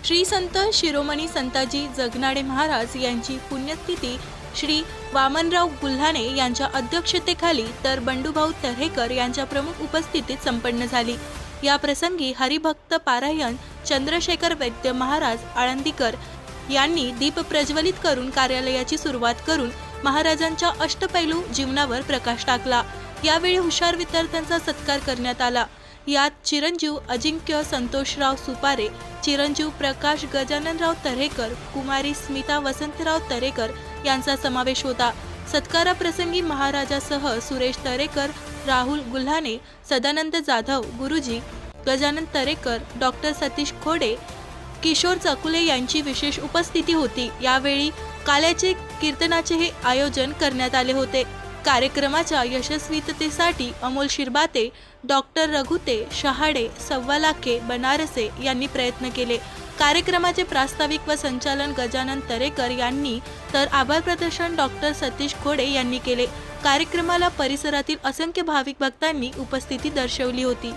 श्री संत शिरोमणी संताजी जगनाडे महाराज यांची पुण्यतिथी श्री वामनराव गुल्हाने यांच्या अध्यक्षतेखाली तर बंडूभाऊ तर्हेकर यांच्या प्रमुख उपस्थितीत संपन्न झाली। या प्रसंगी हरिभक्त पारायण चंद्रशेखर वैद्य महाराज आळंदीकर यांनी दीप प्रज्वलित करून कार्यालयाची सुरुवात करून महाराजांच्या अष्टपैलू जीवनावर प्रकाश टाकला। यावेळी हुशार विद्यार्थ्यांचा सत्कार करण्यात आला। यात चिरंजीव अजिंक्य संतोषराव सुपारे, चिरंजीव प्रकाश गजाननराव तर्हेकर, कुमारी स्मिता वसंतराव तर्हेकर यांचा समावेश होता। सत्काराप्रसंगी महाराजासह सुरेश तर्हेकर, राहुल गुल्हाने, सदानंद जाधव गुरुजी, गजानन तर्हेकर, डॉक्टर सतीश खोडे, किशोर चकुले यांची विशेष उपस्थिती होती। यावेळी काल्याचे कीर्तनाचे आयोजन करण्यात आले होते। कार्यक्रमाच्या यशस्वीतेसाठी अमोल शिरबाते, डॉक्टर रघुते, शहाडे, सव्वालाखे, बनारसे यांनी प्रयत्न केले। कार्यक्रमाचे प्रास्ताविक व संचालन गजानन तर्हेकर यांनी तर आभार प्रदर्शन डॉक्टर सतीश खोडे यांनी केले। कार्यक्रमाला परिसरातील असंख्य भाविक भक्तांनी उपस्थिती दर्शवली होती।